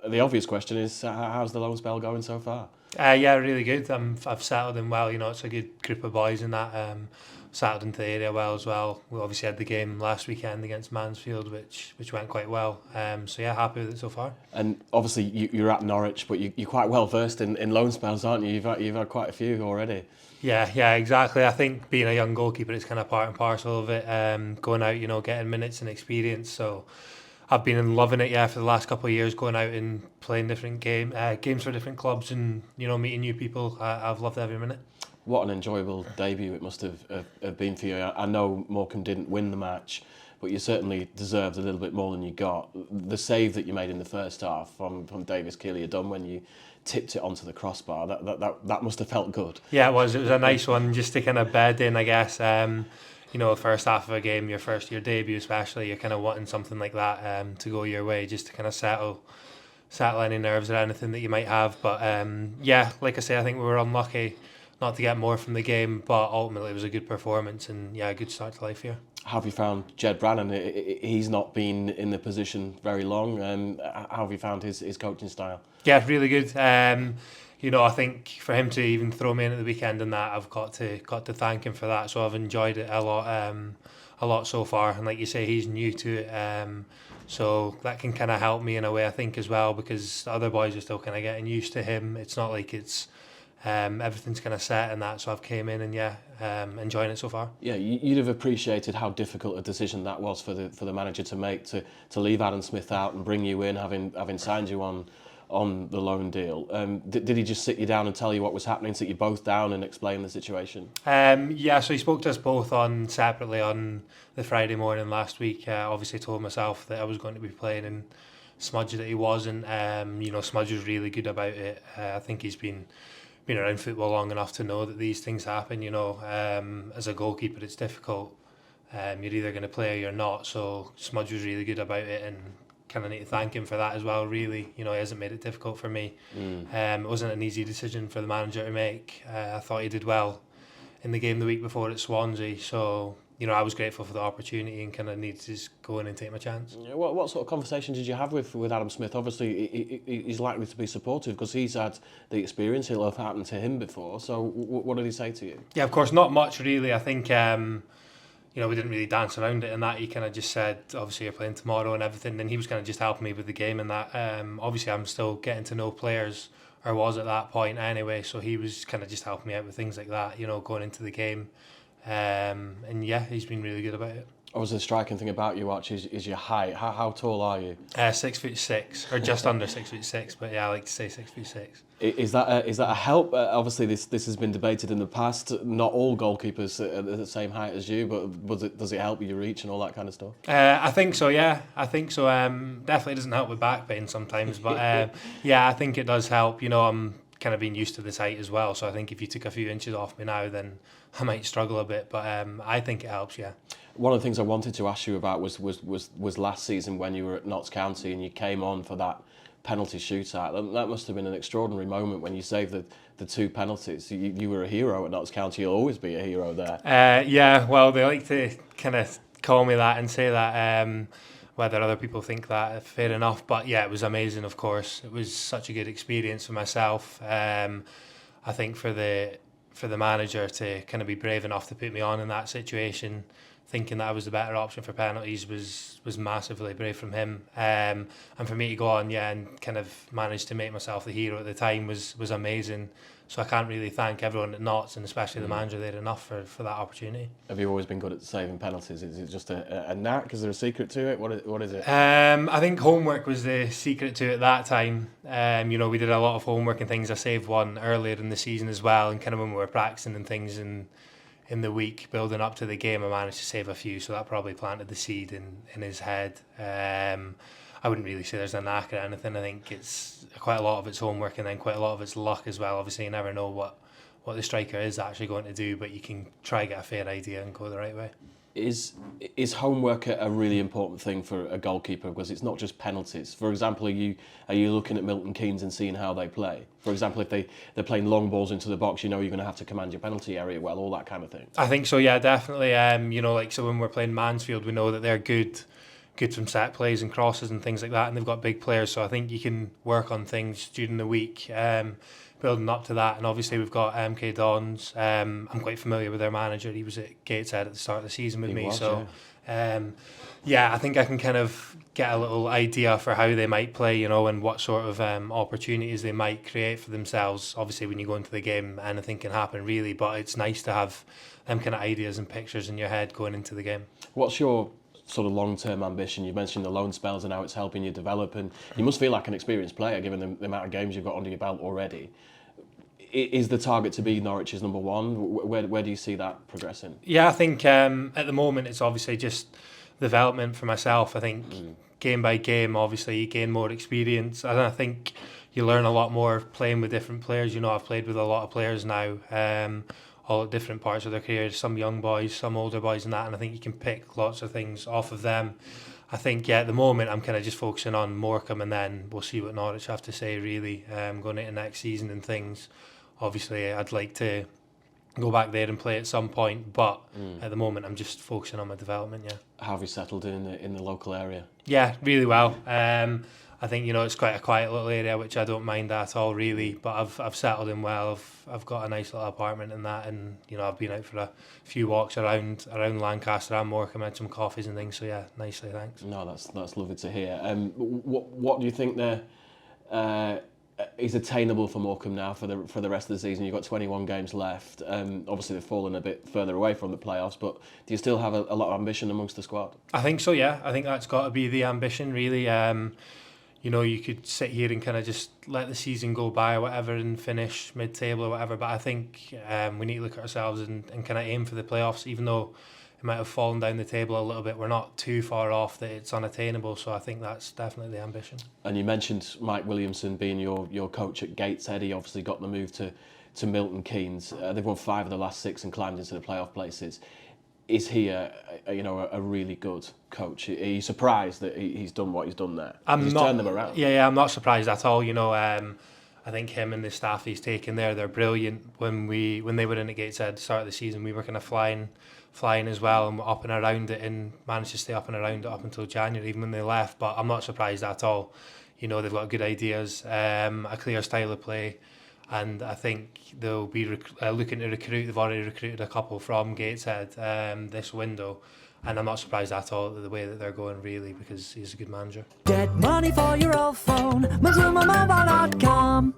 the obvious question is, how's the loan spell going so far? Yeah, really good. I've settled in well. It's a good group of boys in that. Settled into the area well as well. We obviously had the game last weekend against Mansfield, which went quite well. So yeah, happy with it so far. And obviously you're at Norwich, but you're quite well versed in loan spells, aren't you? You've had quite a few already. Yeah, exactly. I think being a young goalkeeper is kind of part and parcel of it. Going out, getting minutes and experience. So I've been loving it, for the last couple of years, going out and playing different games for different clubs and, meeting new people. I've loved every minute. What an enjoyable debut it must have been for you. I know Morecambe didn't win the match, but you certainly deserved a little bit more than you got. The save that you made in the first half from Davis Keeley done when you tipped it onto the crossbar, that must have felt good. Yeah, it was a nice one just to kind of bed in, I guess. The first half of a game, your debut especially, you're kind of wanting something like that to go your way, just to kind of settle any nerves or anything that you might have. But like I say, I think we were unlucky not to get more from the game, but ultimately it was a good performance and a good start to life here. How have you found Jed Brannan? He's not been in the position very long. How have you found his coaching style? Yeah, really good. I think for him to even throw me in at the weekend and that, I've got to thank him for that. So I've enjoyed it a lot so far. And like you say, he's new to it, so that can kind of help me in a way, I think, as well, because the other boys are still kind of getting used to him. It's not like it's everything's kind of set and that. So I've came in and enjoying it so far. Yeah, you'd have appreciated how difficult a decision that was for the manager to make, to leave Adam Smith out and bring you in, having signed you on the loan deal. Did he just sit you down and tell you what was happening, sit you both down and explain the situation? So he spoke to us both separately on the Friday morning last week. Obviously told myself that I was going to be playing and Smudge that he wasn't. Smudge was really good about it. I think he's been around football long enough to know that these things happen. As a goalkeeper, it's difficult. You're either going to play or you're not. So Smudge was really good about it, and kind of need to thank him for that as well. Really, he hasn't made it difficult for me. It wasn't an easy decision for the manager to make. I thought he did well in the game the week before at Swansea. So I was grateful for the opportunity and kind of needed to just go in and take my chance. Yeah, what sort of conversation did you have with Adam Smith? Obviously, he's likely to be supportive because he's had the experience. It'll have happened to him before. So what did he say to you? Yeah, of course, not much really. I think we didn't really dance around it and that. He kind of just said, obviously, you're playing tomorrow and everything. And he was kind of just helping me with the game and that. Obviously, I'm still getting to know players, or was at that point anyway. So he was kind of just helping me out with things like that, going into the game. He's been really good about it. The striking thing about you, Archie, is your height. How tall are you? 6'6", or just under 6'6", but I like to say 6'6". Is that a help? Obviously, this has been debated in the past. Not all goalkeepers are the same height as you, but does it help your reach and all that kind of stuff? I think so. Yeah, I think so. Definitely doesn't help with back pain sometimes, but I think it does help. I'm kind of being used to this height as well, so I think if you took a few inches off me now, then I might struggle a bit. But I think it helps. Yeah. One of the things I wanted to ask you about was last season when you were at Notts County and you came on for that penalty shootout. That must have been an extraordinary moment when you saved the two penalties. You were a hero at Notts County. You'll always be a hero there. Well, they like to kind of call me that and say that. Whether other people think that, fair enough. But it was amazing, of course. It was such a good experience for myself. I think for the manager to kind of be brave enough to put me on in that situation, thinking that I was the better option for penalties, was massively brave from him. And for me to go on, and kind of manage to make myself the hero at the time was amazing. So I can't really thank everyone at Notts, and especially the manager there, enough for that opportunity. Have you always been good at saving penalties? Is it just a knack? Is there a secret to it? What is it? I think homework was the secret to it that time. We did a lot of homework and things. I saved one earlier in the season as well, and kind of when we were practicing and things in the week building up to the game, I managed to save a few, so that probably planted the seed in his head. I wouldn't really say there's a knack or anything. I think it's quite a lot of it's homework and then quite a lot of it's luck as well. Obviously, you never know what the striker is actually going to do, but you can try to get a fair idea and go the right way. Is homework a really important thing for a goalkeeper, because it's not just penalties? For example, are you looking at Milton Keynes and seeing how they play? For example, if they're playing long balls into the box, you're going to have to command your penalty area well, all that kind of thing. I think so, yeah, definitely. So when we're playing Mansfield, we know that they're good good from set plays and crosses and things like that, and they've got big players, so I think you can work on things during the week, building up to that. And obviously we've got MK Dons. I'm quite familiar with their manager. He was at Gateshead at the start of the season with me, I think I can kind of get a little idea for how they might play, you know, and what sort of opportunities they might create for themselves. Obviously, when you go into the game, anything can happen, really, but it's nice to have them kind of ideas and pictures in your head going into the game. What's your sort of long-term ambition? You mentioned the loan spells and how it's helping you develop, and you must feel like an experienced player given the amount of games you've got under your belt already. Is the target to be Norwich's number one? Where do you see that progressing? Yeah, I think at the moment it's obviously just development for myself. I think game by game, obviously you gain more experience, and I think you learn a lot more playing with different players. You know, I've played with a lot of players now, all at different parts of their careers, some young boys, some older boys and that, and I think you can pick lots of things off of them. I think, at the moment I'm kind of just focusing on Morecambe, and then we'll see what Norwich have to say, really, going into next season and things. Obviously, I'd like to go back there and play at some point, but at the moment I'm just focusing on my development. How have you settled in the local area? Yeah, really well. I think, you know, it's quite a quiet little area, which I don't mind at all, really, but I've settled in well. I've got a nice little apartment and that, and, you know, I've been out for a few walks around Lancaster and Morecambe, had some coffees and things, so yeah, nicely, thanks. No, that's lovely to hear. What do you think is attainable for Morecambe now for the rest of the season? You've got 21 games left. Obviously, they've fallen a bit further away from the playoffs, but do you still have a lot of ambition amongst the squad? I think so, yeah. I think that's got to be the ambition, really. You know, you could sit here and kind of just let the season go by or whatever and finish mid-table or whatever, but I think we need to look at ourselves and kind of aim for the playoffs, even though it might have fallen down the table a little bit. We're not too far off that it's unattainable, so I think that's definitely the ambition. And you mentioned Mike Williamson being your coach at Gateshead. He obviously got the move to Milton Keynes. They've won 5 of the last 6 and climbed into the playoff places. Is he a really good coach? Are you surprised that he's done what he's done there? He's turned them around. Yeah, I'm not surprised at all. You know, I think him and the staff he's taken there, they're brilliant. When they were in at Gateshead at the start of the season, we were kind of flying as well, and up and around it, and managed to stay up and around it up until January, even when they left. But I'm not surprised at all. You know, they've got good ideas, a clear style of play, and I think they'll be looking to recruit. They've already recruited a couple from Gateshead this window, and I'm not surprised at all the way that they're going, really, because he's a good manager. Get money for your old phone, MazlumaMobile.com.